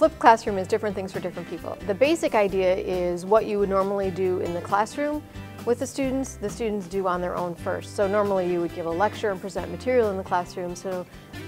flipped classroom is different things for different people. The basic idea is what you would normally do in the classroom with the students do on their own first. So normally you would give a lecture and present material in the classroom,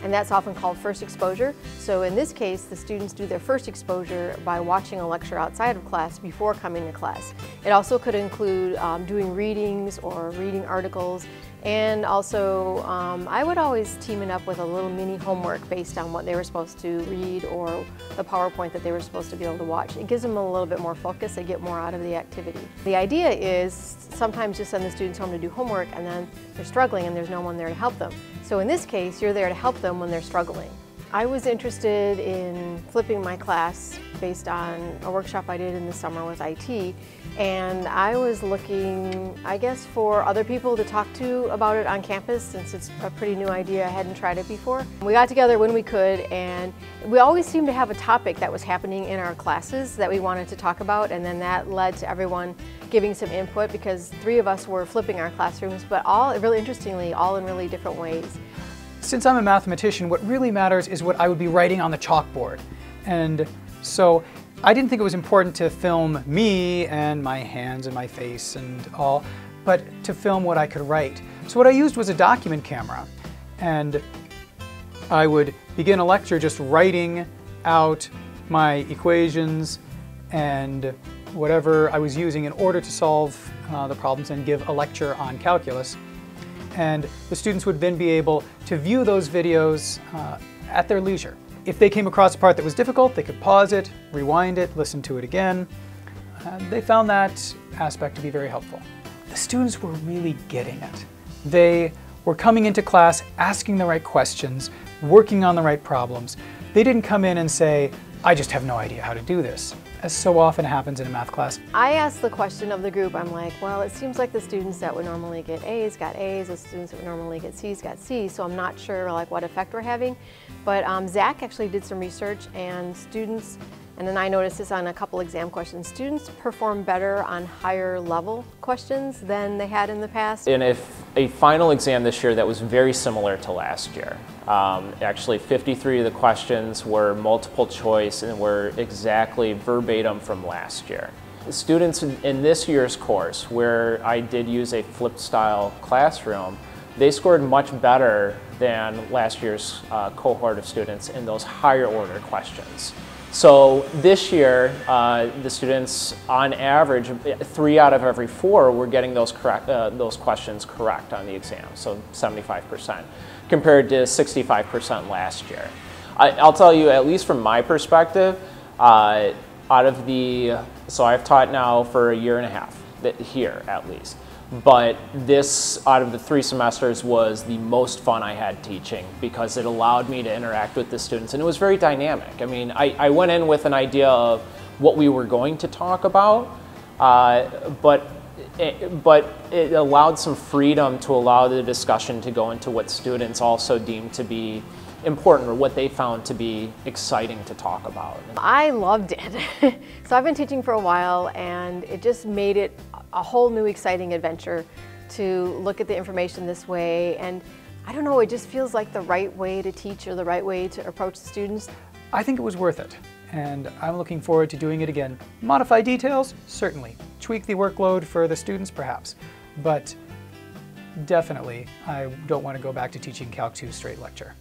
and that's often called first exposure. So in this case, the students do their first exposure by watching a lecture outside of class before coming to class. It also could include doing readings or reading articles, and also I would always team it up with a little mini homework based on what they were supposed to read or the PowerPoint that they were supposed to be able to watch. It gives them a little bit more focus, they get more out of the activity. The idea is sometimes just send the students home to do homework and then they're struggling and there's no one there to help them. So in this case, you're there to help them when they're struggling. I was interested in flipping my class based on a workshop I did in the summer with IT, and I was looking, I guess, for other people to talk to about it on campus since it's a pretty new idea. I hadn't tried it before. We got together when we could, and we always seemed to have a topic that was happening in our classes that we wanted to talk about, and then that led to everyone giving some input because 3 of us were flipping our classrooms, but all, really interestingly, all in really different ways. Since I'm a mathematician, what really matters is what I would be writing on the chalkboard. And so I didn't think it was important to film me and my hands and my face and all, but to film what I could write. So what I used was a document camera. And I would begin a lecture just writing out my equations and whatever I was using in order to solve the problems and give a lecture on calculus. And the students would then be able to view those videos at their leisure. If they came across a part that was difficult, they could pause it, rewind it, listen to it again. They found that aspect to be very helpful. The students were really getting it. They were coming into class asking the right questions, working on the right problems. They didn't come in and say, I just have no idea how to do this, as so often happens in a math class. I asked the question of the group, I'm like, well, it seems like the students that would normally get A's got A's, the students that would normally get C's got C's, so I'm not sure like what effect we're having. But Zach actually did some research, and students, and then I noticed this on a couple exam questions, students perform better on higher level questions than they had in the past. In a final exam this year that was very similar to last year. Actually 53 of the questions were multiple choice and were exactly verbatim from last year. The students in this year's course, where I did use a flipped style classroom, they scored much better than last year's cohort of students in those higher order questions. So this year, the students, on average, 3 out of every 4 were getting those questions correct on the exam, so 75%, compared to 65% last year. I'll tell you, at least from my perspective, so I've taught now for a year and a half, here at least. But this, out of the 3 semesters, was the most fun I had teaching because it allowed me to interact with the students, and it was very dynamic. I mean, I went in with an idea of what we were going to talk about, but it allowed some freedom to allow the discussion to go into what students also deemed to be important or what they found to be exciting to talk about. I loved it. So I've been teaching for a while, and it just made it a whole new exciting adventure to look at the information this way, and I don't know, it just feels like the right way to teach or the right way to approach the students. I think it was worth it, and I'm looking forward to doing it again. Modify details? Certainly. Tweak the workload for the students? Perhaps. But definitely, I don't want to go back to teaching Calc 2 straight lecture.